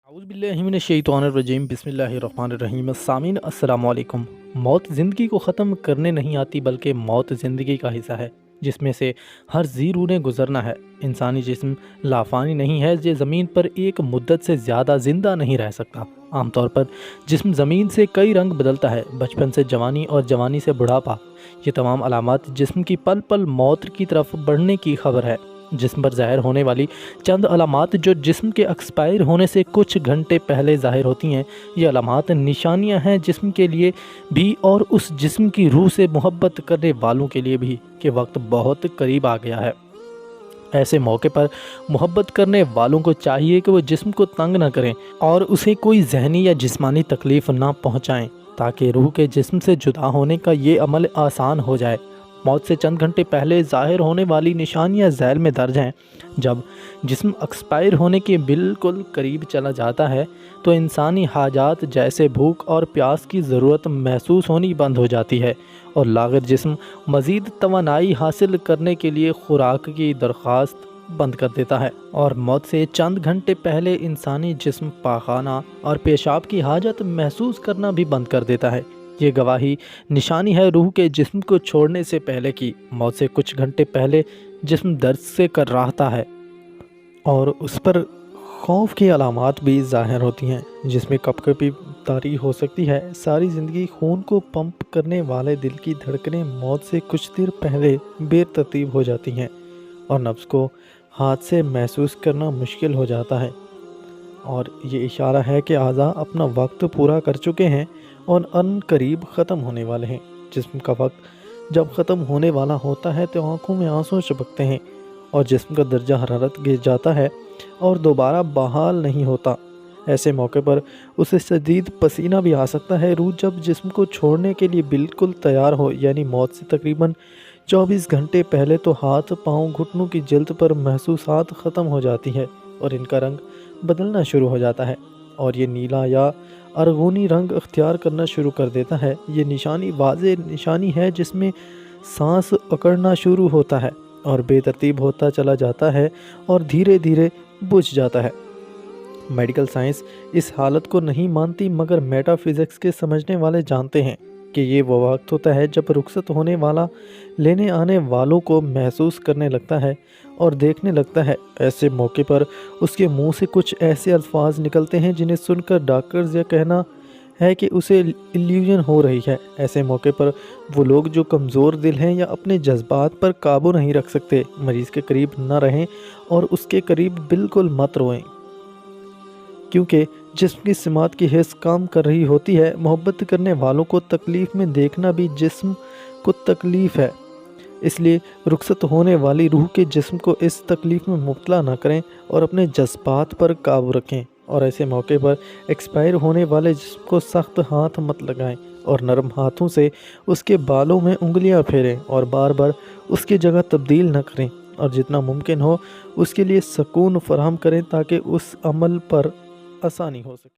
औज़ुबिल्लाहिमिनश्शैतानिर्रजीम बिस्मिल्लाहिर्रहमानिर्रहीम। सामीन अस्सलाम वालेकुम। मौत ज़िंदगी को ख़त्म करने नहीं आती, बल्कि मौत ज़िंदगी का हिस्सा है जिसमें से हर जी रूह ने गुज़रना है। इंसानी जिस्म लाफ़ानी नहीं है, ये ज़मीन पर एक मुद्दत से ज़्यादा ज़िंदा नहीं रह सकता। आमतौर पर जिस्म ज़मीन से कई रंग बदलता है, बचपन से जवानी और जवानी से बुढ़ापा। ये तमाम अलामात जिस्म की पल पल मौत की तरफ बढ़ने की खबर है। जिस्म पर ज़ाहिर होने वाली चंद अलामात जो जिस्म के एक्सपायर होने से कुछ घंटे पहले ज़ाहिर होती हैं, ये अलामात निशानियां हैं जिस्म के लिए भी और उस जिस्म की रूह से मोहब्बत करने वालों के लिए भी कि वक्त बहुत करीब आ गया है। ऐसे मौके पर मोहब्बत करने वालों को चाहिए कि वो जिस्म को तंग न करें और उसे कोई जहनी या जिस्मानी तकलीफ़ ना पहुँचाएँ, ताकि रूह के जिस्म से जुदा होने का ये अमल आसान हो जाए। मौत से चंद घंटे पहले ज़ाहिर होने वाली निशानियां झैल में दर्ज हैं। जब जिस्म एक्सपायर होने के बिल्कुल करीब चला जाता है तो इंसानी हाजात जैसे भूख और प्यास की ज़रूरत महसूस होनी बंद हो जाती है और लाग़र जिस्म मज़ीद तवानाई हासिल करने के लिए खुराक की दरख्वास्त बंद कर देता है। और मौत से चंद घंटे पहले इंसानी जिस्म पाखाना और पेशाब की हाजत महसूस करना भी बंद कर देता है। ये गवाही निशानी है रूह के जिस्म को छोड़ने से पहले की। मौत से कुछ घंटे पहले जिस्म दर्द से कर्राहता है और उस पर खौफ की अलामात भी ज़ाहिर होती हैं, जिसमें कपकपी तारी हो सकती है। सारी ज़िंदगी खून को पंप करने वाले दिल की धड़कनें मौत से कुछ देर पहले बेतरतीब हो जाती हैं और नफ्स को हाथ से महसूस करना मुश्किल हो जाता है। और ये इशारा है कि आज़ा अपना वक्त पूरा कर चुके हैं और अन करीब ख़त्म होने वाले हैं। जिस्म का वक्त जब ख़त्म होने वाला होता है तो आँखों में आंसू चपकते हैं और जिस्म का दर्जा हरारत गिर जाता है और दोबारा बहाल नहीं होता। ऐसे मौके पर उसे शदीद पसीना भी आ सकता है। रूह जब जिस्म को छोड़ने के लिए बिल्कुल तैयार हो, यानी मौत से तकरीबन 24 घंटे पहले, तो हाथ पाँव घुटनों की जल्द पर महसूसात ख़त्म हो जाती है और इनका रंग बदलना शुरू हो जाता है और ये नीला या अरगूनी रंग अख्तियार करना शुरू कर देता है। ये निशानी वाज़े निशानी है जिसमें सांस अकड़ना शुरू होता है और बेतरतीब होता चला जाता है और धीरे धीरे बुझ जाता है। मेडिकल साइंस इस हालत को नहीं मानती, मगर मेटाफिज़िक्स के समझने वाले जानते हैं कि ये वो वक्त होता है जब रुखसत होने वाला लेने आने वालों को महसूस करने लगता है और देखने लगता है। ऐसे मौके पर उसके मुंह से कुछ ऐसे अल्फाज निकलते हैं जिन्हें सुनकर डॉक्टर्स यह कहना है कि उसे इल्यूजन हो रही है। ऐसे मौके पर वो लोग जो कमज़ोर दिल हैं या अपने जज्बात पर काबू नहीं रख सकते, मरीज़ के करीब न रहें और उसके करीब बिल्कुल मत रोएं, क्योंकि जिस्म की सिमात की हिस्स काम कर रही होती है। मोहब्बत करने वालों को तकलीफ़ में देखना भी जिस्म को तकलीफ़ है, इसलिए रुखसत होने वाली रूह के जिस्म को इस तकलीफ़ में मुब्तला ना करें और अपने जज्बात पर काबू रखें। और ऐसे मौके पर एक्सपायर होने वाले जिस्म को सख्त हाथ मत लगाएं और नरम हाथों से उसके बालों में उंगलियां फेरें और बार बार उसकी जगह तब्दील न करें और जितना मुमकिन हो उसके लिए सुकून फराहम करें ताकि उस अमल पर आसानी हो सके।